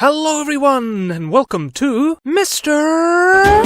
Hello everyone, and welcome to Mr.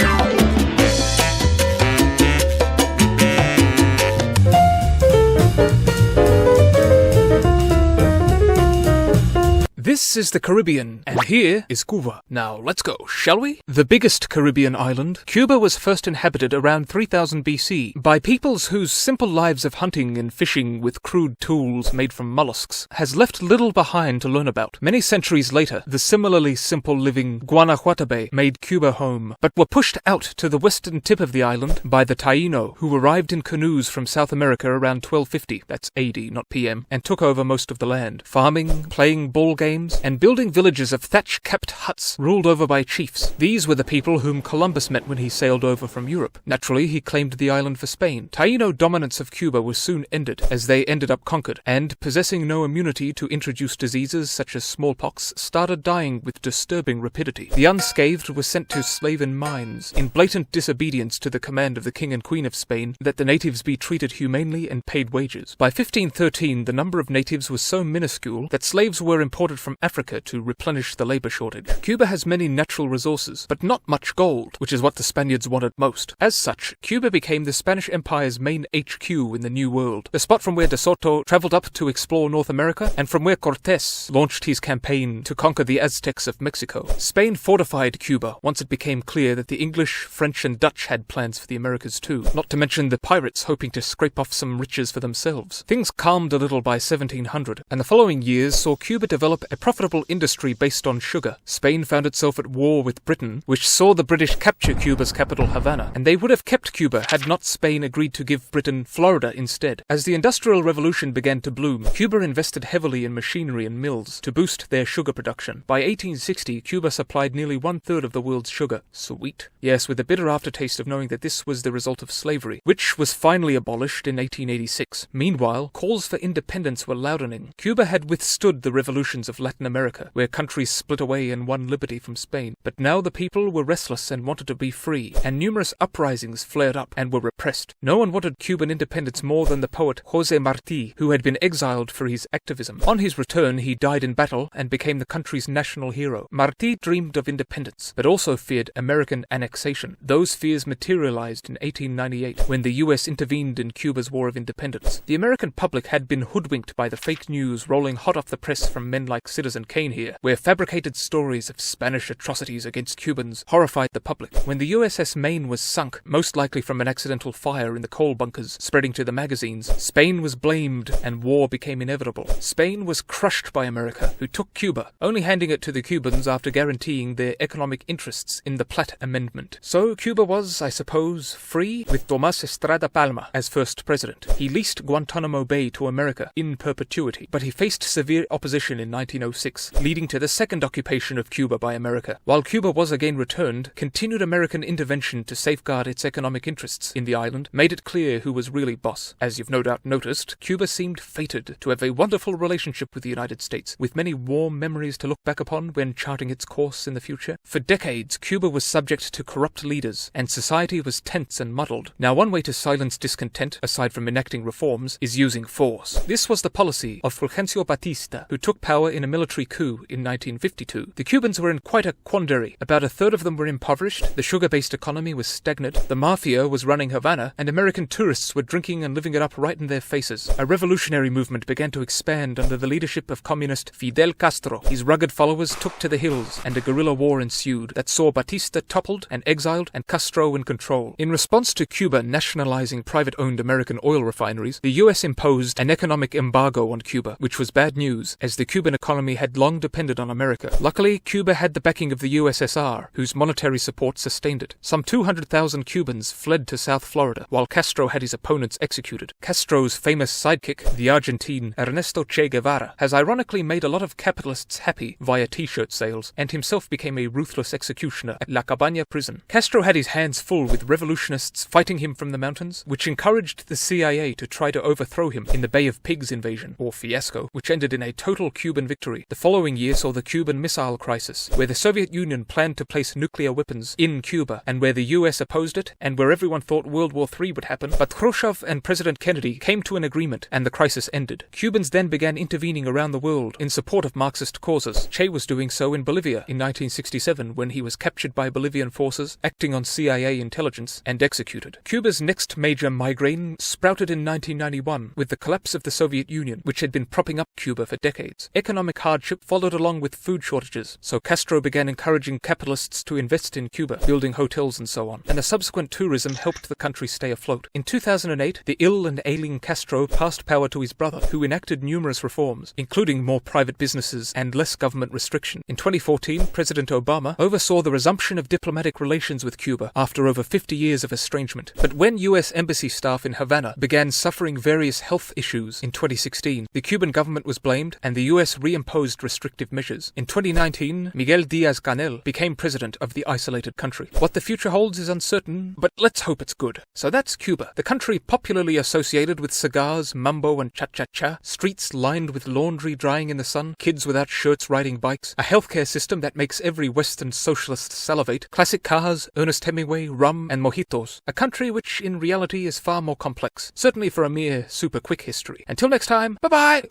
This is the Caribbean, and here is Cuba. Now, let's go, shall we? The biggest Caribbean island, Cuba was first inhabited around 3000 BC by peoples whose simple lives of hunting and fishing with crude tools made from mollusks has left little behind to learn about. Many centuries later, the similarly simple living Guanajuato made Cuba home, but were pushed out to the western tip of the island by the Taino, who arrived in canoes from South America around 1250, that's AD, not PM, and took over most of the land, farming, playing ball games, and building villages of thatch-capped huts ruled over by chiefs. These were the people whom Columbus met when he sailed over from Europe. Naturally, he claimed the island for Spain. Taino dominance of Cuba was soon ended, as they ended up conquered, and, possessing no immunity to introduced diseases such as smallpox, started dying with disturbing rapidity. The unscathed were sent to slave in mines, in blatant disobedience to the command of the King and Queen of Spain that the natives be treated humanely and paid wages. By 1513, the number of natives was so minuscule that slaves were imported from Africa to replenish the labor shortage. Cuba has many natural resources, but not much gold, which is what the Spaniards wanted most. As such, Cuba became the Spanish Empire's main HQ in the New World, the spot from where De Soto traveled up to explore North America, and from where Cortés launched his campaign to conquer the Aztecs of Mexico. Spain fortified Cuba once it became clear that the English, French, and Dutch had plans for the Americas too, not to mention the pirates hoping to scrape off some riches for themselves. Things calmed a little by 1700, and the following years saw Cuba develop a profitable industry based on sugar. Spain found itself at war with Britain, which saw the British capture Cuba's capital Havana, and they would have kept Cuba had not Spain agreed to give Britain Florida instead. As the Industrial Revolution began to bloom, Cuba invested heavily in machinery and mills to boost their sugar production. By 1860, Cuba supplied nearly 1/3 of the world's sugar. Sweet. Yes, with a bitter aftertaste of knowing that this was the result of slavery, which was finally abolished in 1886. Meanwhile, calls for independence were loudening. Cuba had withstood the revolutions of Latin America, where countries split away and won liberty from Spain. But now the people were restless and wanted to be free, and numerous uprisings flared up and were repressed. No one wanted Cuban independence more than the poet José Martí, who had been exiled for his activism. On his return, he died in battle and became the country's national hero. Martí dreamed of independence, but also feared American annexation. Those fears materialized in 1898, when the US intervened in Cuba's War of Independence. The American public had been hoodwinked by the fake news rolling hot off the press from men like Citizen Kane here, where fabricated stories of Spanish atrocities against Cubans horrified the public. When the USS Maine was sunk, most likely from an accidental fire in the coal bunkers spreading to the magazines, Spain was blamed and war became inevitable. Spain was crushed by America, who took Cuba, only handing it to the Cubans after guaranteeing their economic interests in the Platt Amendment. So Cuba was, I suppose, free, with Tomás Estrada Palma as first president. He leased Guantanamo Bay to America in perpetuity, but he faced severe opposition in 1906, leading to the second occupation of Cuba by America. While Cuba was again returned, continued American intervention to safeguard its economic interests in the island made it clear who was really boss. As you've no doubt noticed, Cuba seemed fated to have a wonderful relationship with the United States, with many warm memories to look back upon when charting its course in the future. For decades, Cuba was subject to corrupt leaders, and society was tense and muddled. Now, one way to silence discontent, aside from enacting reforms, is using force. This was the policy of Fulgencio Batista, who took power in a military coup in 1952. The Cubans were in quite a quandary. About a third of them were impoverished, the sugar-based economy was stagnant, the mafia was running Havana, and American tourists were drinking and living it up right in their faces. A revolutionary movement began to expand under the leadership of communist Fidel Castro. His rugged followers took to the hills, and a guerrilla war ensued that saw Batista toppled and exiled and Castro in control. In response to Cuba nationalizing private-owned American oil refineries, the US imposed an economic embargo on Cuba, which was bad news, as the Cuban economy had long depended on America. Luckily, Cuba had the backing of the USSR, whose monetary support sustained it. Some 200,000 Cubans fled to South Florida, while Castro had his opponents executed. Castro's famous sidekick, the Argentine Ernesto Che Guevara, has ironically made a lot of capitalists happy via t-shirt sales, and himself became a ruthless executioner at La Cabaña prison. Castro had his hands full with revolutionists fighting him from the mountains, which encouraged the CIA to try to overthrow him in the Bay of Pigs invasion, or fiasco, which ended in a total Cuban victory history. The following year saw the Cuban Missile Crisis, where the Soviet Union planned to place nuclear weapons in Cuba, and where the US opposed it, and where everyone thought World War III would happen, but Khrushchev and President Kennedy came to an agreement, and the crisis ended. Cubans then began intervening around the world in support of Marxist causes. Che was doing so in Bolivia in 1967 when he was captured by Bolivian forces, acting on CIA intelligence, and executed. Cuba's next major migraine sprouted in 1991 with the collapse of the Soviet Union, which had been propping up Cuba for decades. Economic hardship followed along with food shortages, so Castro began encouraging capitalists to invest in Cuba, building hotels and so on, and the subsequent tourism helped the country stay afloat. In 2008, the ill and ailing Castro passed power to his brother, who enacted numerous reforms, including more private businesses and less government restriction. In 2014, President Obama oversaw the resumption of diplomatic relations with Cuba after over 50 years of estrangement. But when U.S. embassy staff in Havana began suffering various health issues in 2016, the Cuban government was blamed and the U.S. reimposed restrictive measures. In 2019, Miguel Díaz-Canel became president of the isolated country. What the future holds is uncertain, but let's hope it's good. So that's Cuba, the country popularly associated with cigars, mambo and cha-cha-cha, streets lined with laundry drying in the sun, kids without shirts riding bikes, a healthcare system that makes every Western socialist salivate, classic cars, Ernest Hemingway, rum and mojitos, a country which in reality is far more complex, certainly for a mere super quick history. Until next time, bye-bye!